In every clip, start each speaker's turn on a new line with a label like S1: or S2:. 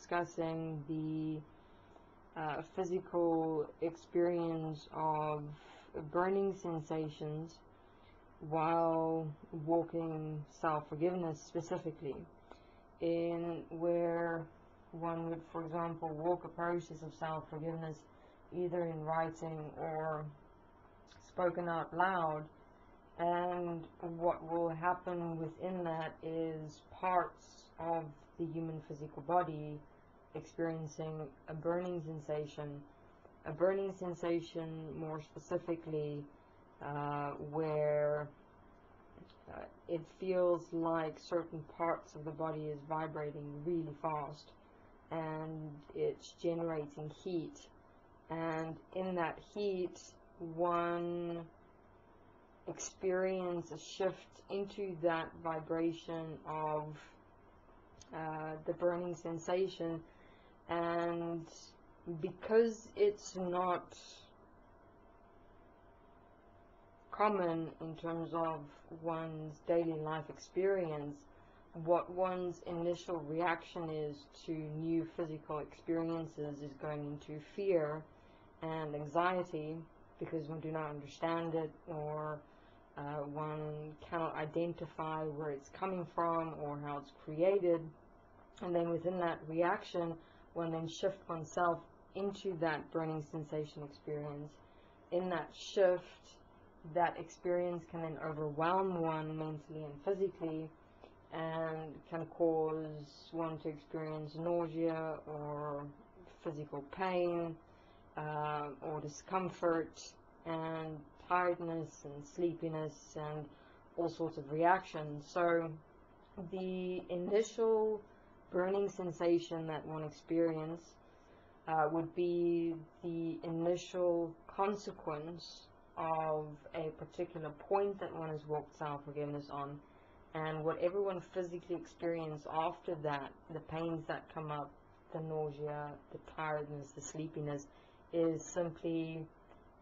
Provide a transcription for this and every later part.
S1: discussing the physical experience of burning sensations while walking self-forgiveness, specifically, in where one would, for example, walk a process of self-forgiveness either in writing or spoken out loud, and what will happen within that is parts of the human physical body experiencing a burning sensation more specifically, where it feels like certain parts of the body is vibrating really fast and it's generating heat, and in that heat one experience a shift into that vibration of the burning sensation. And because it's not common in terms of one's daily life experience, what one's initial reaction is to new physical experiences is going into fear and anxiety, because one do not understand it, or one cannot identify where it's coming from or how it's created. And then within that reaction, one then shift oneself into that burning sensation experience. In that shift, that experience can then overwhelm one mentally and physically, and can cause one to experience nausea or physical pain, or discomfort and tiredness and sleepiness and all sorts of reactions. So the initial burning sensation that one experience would be the initial consequence of a particular point that one has walked self-forgiveness on, and whatever one physically experiences after that, the pains that come up, the nausea, the tiredness, the sleepiness, is simply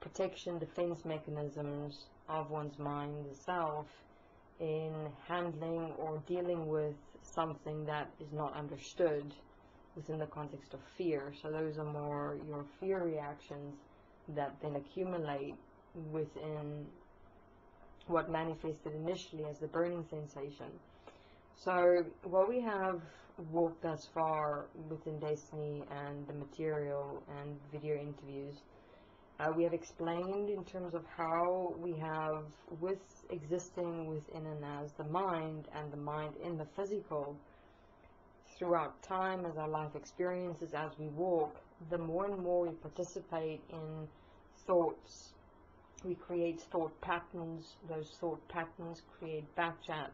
S1: protection, defense mechanisms of one's mind, the self, in handling or dealing with something that is not understood within the context of fear. So those are more your fear reactions that then accumulate within what manifested initially as the burning sensation. So what we have walked thus far within Desteni and the material and video interviews, we have explained in terms of how we have, with existing within and as the mind, and the mind in the physical, throughout time as our life experiences, as we walk, the more and more we participate in thoughts, we create thought patterns. Those thought patterns create backchat,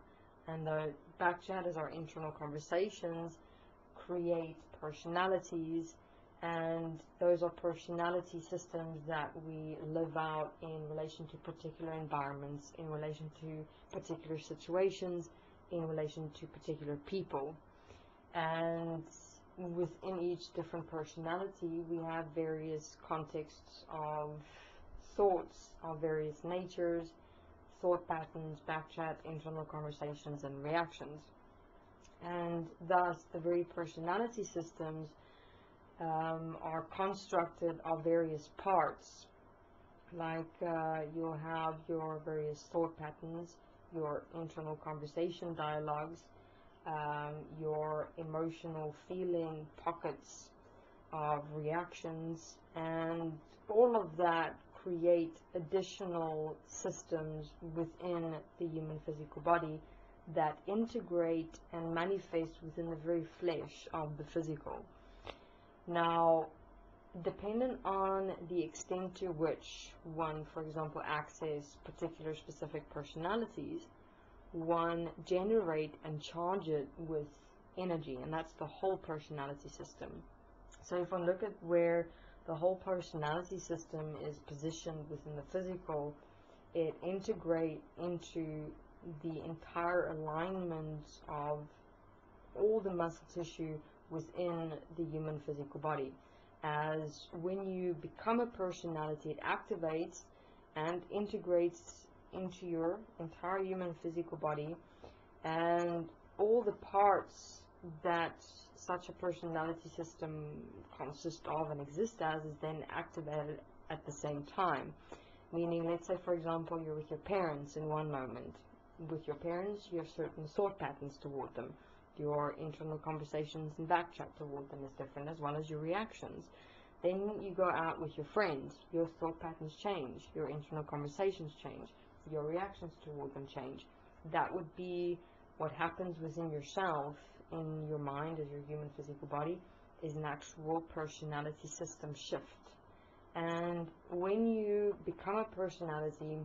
S1: and the backchat is our internal conversations, create personalities, and those are personality systems that we live out in relation to particular environments, in relation to particular situations, in relation to particular people. And within each different personality, we have various contexts of thoughts of various natures, thought patterns, backchat, internal conversations, and reactions. And thus, the very personality systems are constructed of various parts. Like you'll have your various thought patterns, your internal conversation dialogues, your emotional feeling pockets of reactions, and all of that create additional systems within the human physical body that integrate and manifest within the very flesh of the physical. Now, dependent on the extent to which one, for example, access particular specific personalities, one generate and charge it with energy, and that's the whole personality system. So if one look at where the whole personality system is positioned within the physical, it integrates into the entire alignment of all the muscle tissue within the human physical body. As when you become a personality, it activates and integrates into your entire human physical body, and all the parts that such a personality system consists of and exists as is then activated at the same time. Meaning, let's say, for example, you're with your parents in one moment. With your parents, you have certain thought patterns toward them. Your internal conversations and backchat toward them is different, as well as your reactions. Then you go out with your friends, your thought patterns change, your internal conversations change, your reactions toward them change. That would be what happens within yourself, in your mind, as your human physical body, is an actual personality system shift. And when you become a personality,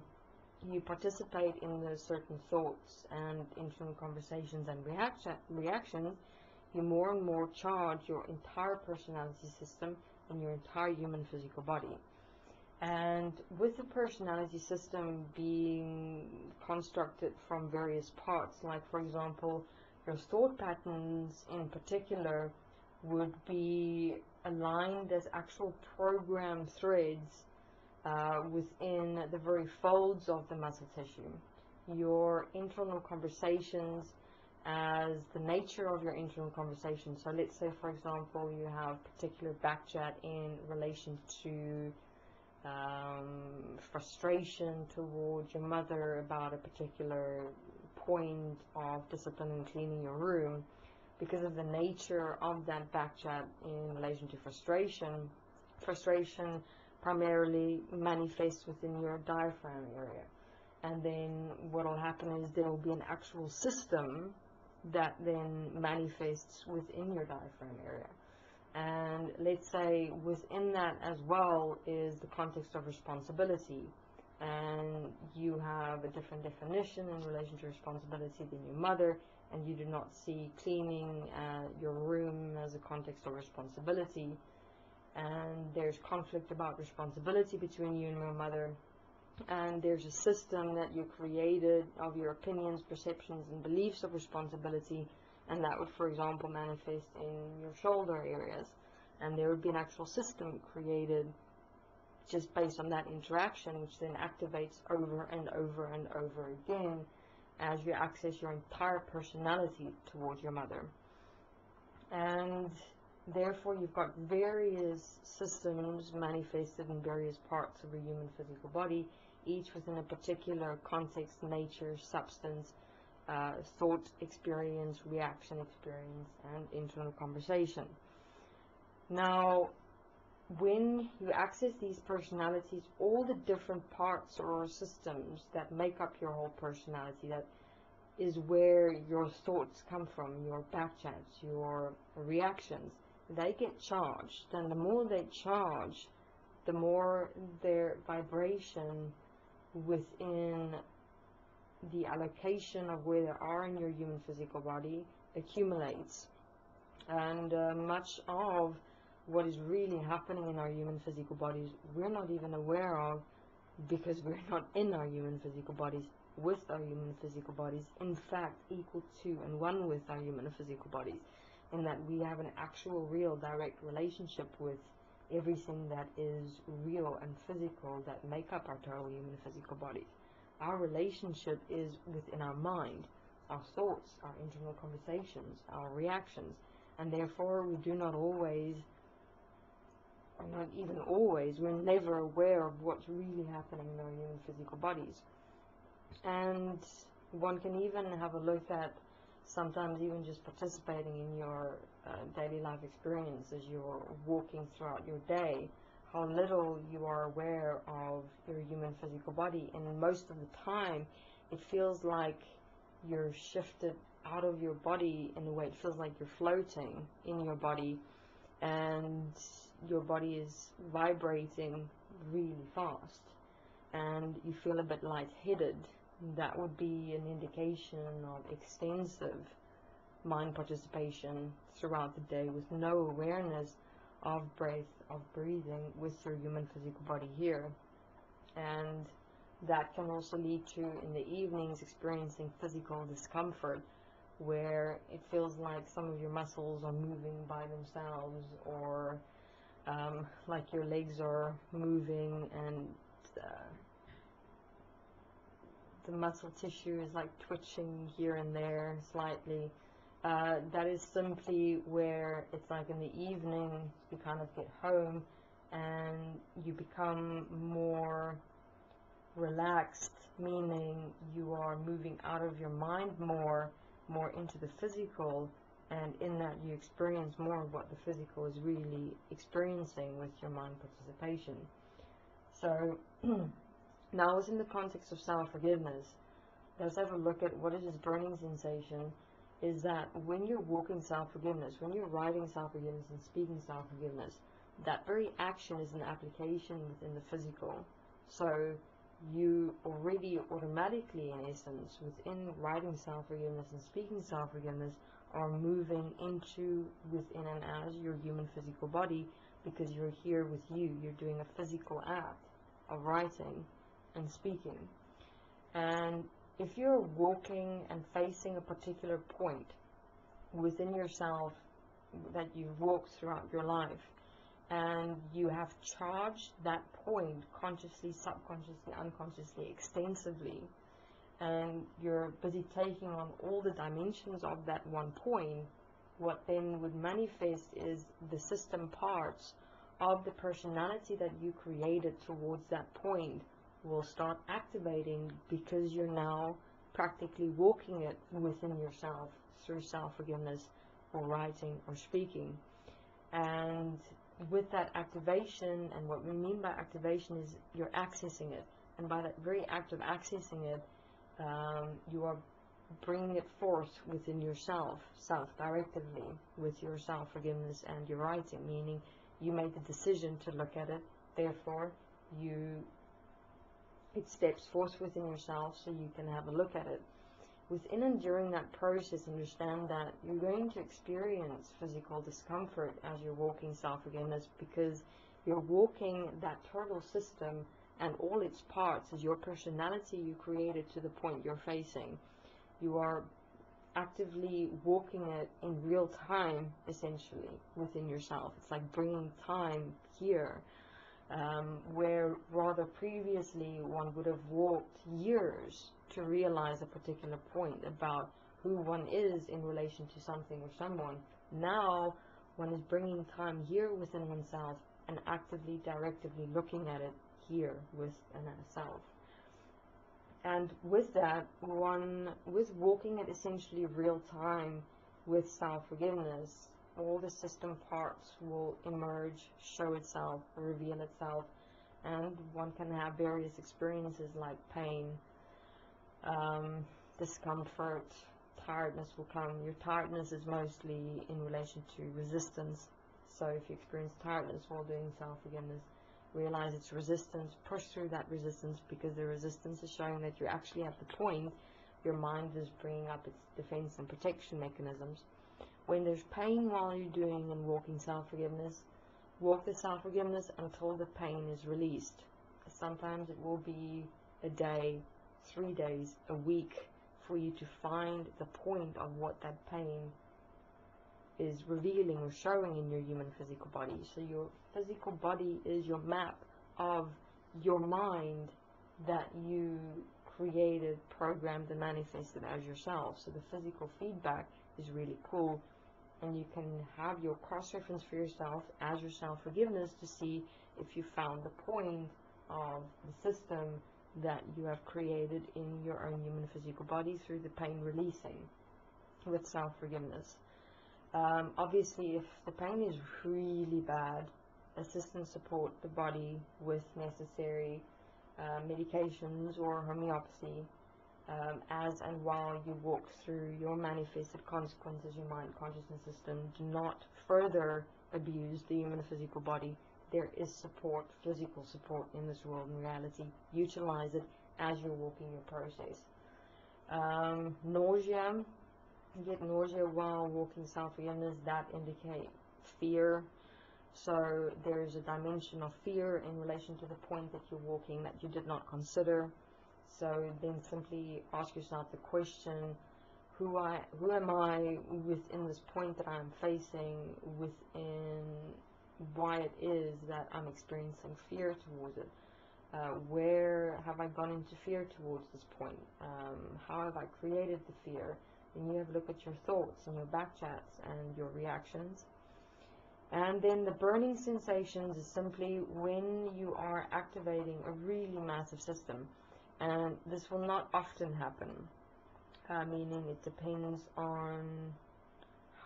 S1: you participate in the certain thoughts and internal conversations and reactions, you more and more charge your entire personality system and your entire human physical body. And with the personality system being constructed from various parts, like for example, your thought patterns in particular would be aligned as actual program threads within the very folds of the muscle tissue. Your internal conversations as the nature of your internal conversation. So let's say, for example, you have particular backchat in relation to frustration towards your mother about a particular point of discipline in cleaning your room. Because of the nature of that backchat in relation to frustration primarily manifests within your diaphragm area. And then what will happen is there will be an actual system that then manifests within your diaphragm area. And let's say within that as well is the context of responsibility. And you have a different definition in relation to responsibility than your mother, and you do not see cleaning your room as a context of responsibility. And there's conflict about responsibility between you and your mother. And there's a system that you created of your opinions, perceptions, and beliefs of responsibility, and that would, for example, manifest in your shoulder areas. And there would be an actual system created just based on that interaction, which then activates over and over and over again as you access your entire personality towards your mother. And therefore, you've got various systems manifested in various parts of your human physical body, each within a particular context, nature, substance, thought experience, reaction experience, and internal conversation. Now, when you access these personalities, all the different parts or systems that make up your whole personality, that is where your thoughts come from, your backchats, your reactions, they get charged. And the more they charge, the more their vibration within the allocation of where they are in your human physical body accumulates. And much of what is really happening in our human physical bodies we're not even aware of, because we're not in our human physical bodies with our human physical bodies, in fact equal to and one with our human physical bodies, in that we have an actual real direct relationship with everything that is real and physical that make up our total human physical bodies. Our relationship is within our mind, our thoughts, our internal conversations, our reactions, and therefore we do not always, or not even always, we're never aware of what's really happening in our human physical bodies. And one can even have a look at sometimes even just participating in your daily life experience as you're walking throughout your day, how little you are aware of your human physical body. And most of the time it feels like you're shifted out of your body in a way. It feels like you're floating in your body and your body is vibrating really fast and you feel a bit lightheaded. That would be an indication of extensive mind participation throughout the day with no awareness of breath, of breathing with your human physical body here. And that can also lead to, in the evenings, experiencing physical discomfort, where it feels like some of your muscles are moving by themselves, or like your legs are moving and the muscle tissue is like twitching here and there slightly, That is simply where it's like in the evening you kind of get home and you become more relaxed, meaning you are moving out of your mind more into the physical, and in that you experience more of what the physical is really experiencing with your mind participation. So now within the context of self-forgiveness, let's have a look at what is this burning sensation. Is that when you're walking self-forgiveness, when you're writing self-forgiveness and speaking self-forgiveness, that very action is an application within the physical. So you already automatically, in essence, within writing self-forgiveness and speaking self-forgiveness, are moving into, within and as your human physical body, because you're here with you. You're doing a physical act of writing and speaking. And if you're walking and facing a particular point within yourself that you've walked throughout your life, and you have charged that point consciously, subconsciously, unconsciously, extensively, and you're busy taking on all the dimensions of that one point, what then would manifest is the system parts of the personality that you created towards that point will start activating, because you're now practically walking it within yourself through self-forgiveness or writing or speaking. And with that activation, and what we mean by activation is you're accessing it, and by that very act of accessing it, you are bringing it forth within yourself, self-directively, with your self-forgiveness and your writing, meaning you made the decision to look at it, therefore it steps forth within yourself so you can have a look at it. Within and during that process, understand that you're going to experience physical discomfort as you're walking self-forgiveness, because you're walking that turtle system and all its parts as your personality you created to the point you're facing. You are actively walking it in real time, essentially, within yourself. It's like bringing time here, where rather previously one would have walked years to realize a particular point about who one is in relation to something or someone. Now one is bringing time here within oneself and actively, directively looking at it here within oneself. And with that, with walking it essentially real time with self-forgiveness, all the system parts will emerge, show itself, reveal itself, and one can have various experiences like pain, discomfort, tiredness will come. Your tiredness is mostly in relation to resistance. So if you experience tiredness while doing self-forgiveness, realize it's resistance, push through that resistance, because the resistance is showing that you're actually at the point your mind is bringing up its defense and protection mechanisms. When there's pain while you're doing and walking self-forgiveness, walk the self-forgiveness until the pain is released. Sometimes it will be a day, 3 days, a week, for you to find the point of what that pain is revealing or showing in your human physical body. So your physical body is your map of your mind that you created, programmed, and manifested as yourself. So the physical feedback is really cool, and you can have your cross-reference for yourself as your self-forgiveness to see if you found the point of the system that you have created in your own human physical body through the pain releasing with self-forgiveness. Obviously, if the pain is really bad, assist and support the body with necessary medications or homeopathy as and while you walk through your manifested consequences, your mind consciousness system. Do not further abuse the human physical body. There is support, physical support in this world in reality. Utilize it as you're walking your process. Nausea. You get nausea while walking self-forgiveness, that indicate fear. So there's a dimension of fear in relation to the point that you're walking that you did not consider. So then simply ask yourself the question, who am I within this point that I'm facing, within why it is that I'm experiencing fear towards it. Where have I gone into fear towards this point? How have I created the fear? Then you have a look at your thoughts and your back chats and your reactions. And then the burning sensations is simply when you are activating a really massive system. And this will not often happen, meaning it depends on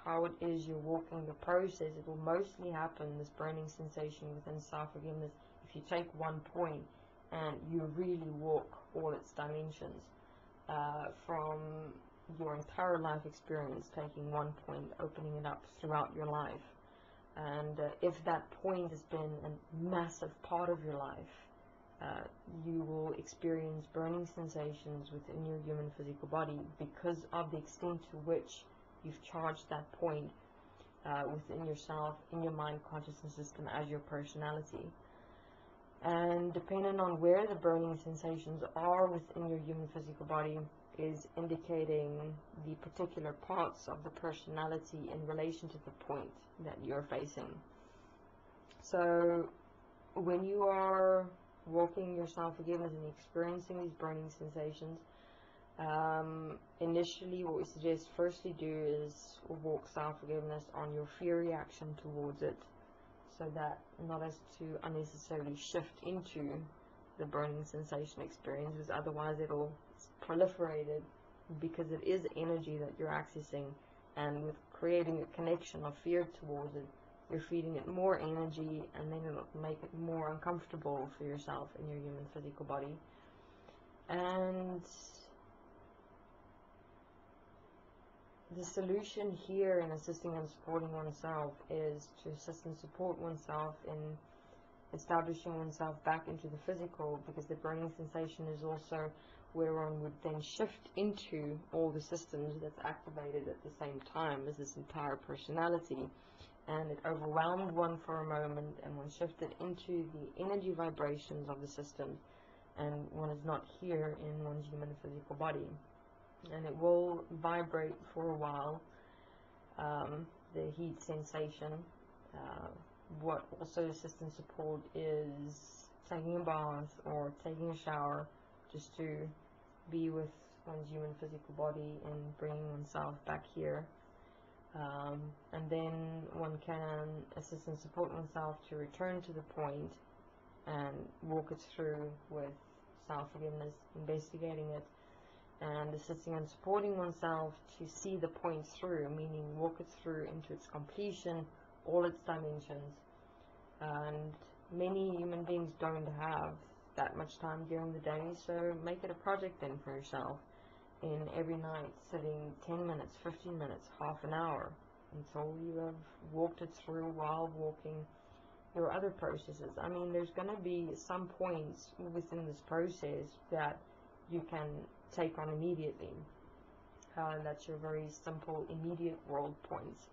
S1: how it is you're walking the process. It will mostly happen, this burning sensation within self-forgiveness, if you take one point and you really walk all its dimensions from your entire life experience, taking one point, opening it up throughout your life. And if that point has been a massive part of your life, you will experience burning sensations within your human physical body because of the extent to which you've charged that point within yourself, in your mind consciousness system as your personality. And depending on where the burning sensations are within your human physical body is indicating the particular parts of the personality in relation to the point that you're facing. So when you are walking your self-forgiveness and experiencing these burning sensations, initially what we suggest firstly do is walk self-forgiveness on your fear reaction towards it, so that not as to unnecessarily shift into the burning sensation experience, because otherwise it'll proliferate it, because it is energy that you're accessing, and with creating a connection of fear towards it, you're feeding it more energy, and then it'll make it more uncomfortable for yourself in your human physical body. And the solution here in assisting and supporting oneself is to assist and support oneself in establishing oneself back into the physical, because the burning sensation is also where one would then shift into all the systems that's activated at the same time as this entire personality. And it overwhelmed one for a moment, and one shifted into the energy vibrations of the system, and one is not here in one's human physical body. And it will vibrate for a while, the heat sensation. What also assists and support is taking a bath or taking a shower, just to be with one's human physical body and bringing oneself back here. And then one can assist and support oneself to return to the point and walk it through with self-forgiveness, investigating it, and assisting and supporting oneself to see the point through, meaning walk it through into its completion, all its dimensions. And many human beings don't have that much time during the day, so make it a project then for yourself, in every night sitting 10 minutes, 15 minutes, half an hour, until you have walked it through while walking your other processes. I mean, there's going to be some points within this process that you can take on immediately. That's your very simple, immediate world points.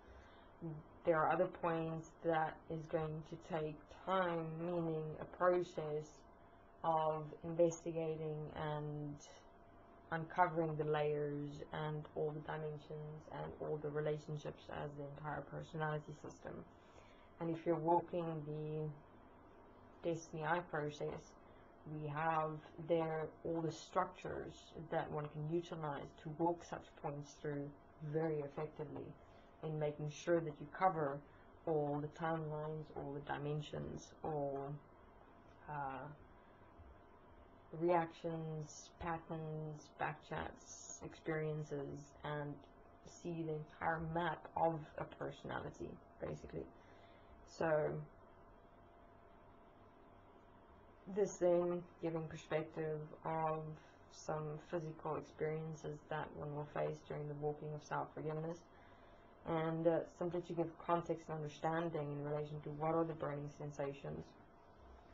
S1: There are other points that is going to take time, meaning a process of investigating and uncovering the layers and all the dimensions and all the relationships as the entire personality system. And if you're walking the Desteni process, we have there all the structures that one can utilize to walk such points through very effectively, in making sure that you cover all the timelines, all the dimensions, all reactions, patterns, backchats, experiences, and see the entire map of a personality, basically. So this then giving perspective of some physical experiences that one will face during the walking of self-forgiveness, and simply to give context and understanding in relation to what are the burning sensations,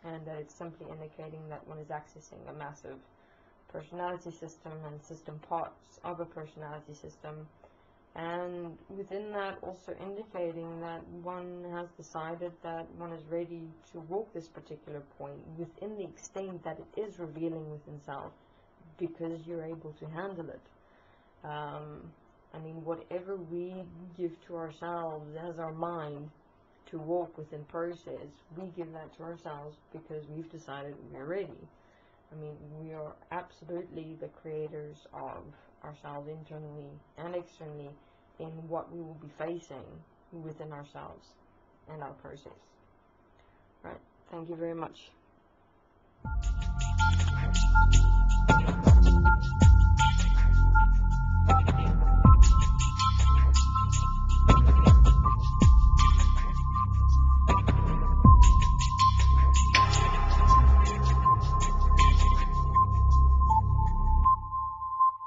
S1: and that it's simply indicating that one is accessing a massive personality system and system parts of a personality system, and within that also indicating that one has decided that one is ready to walk this particular point within the extent that it is revealing within self, because you're able to handle it. I mean, whatever we give to ourselves as our mind to walk within process, we give that to ourselves because we've decided we're ready. I mean, we are absolutely the creators of ourselves internally and externally in what we will be facing within ourselves and our process. Right. Thank you very much.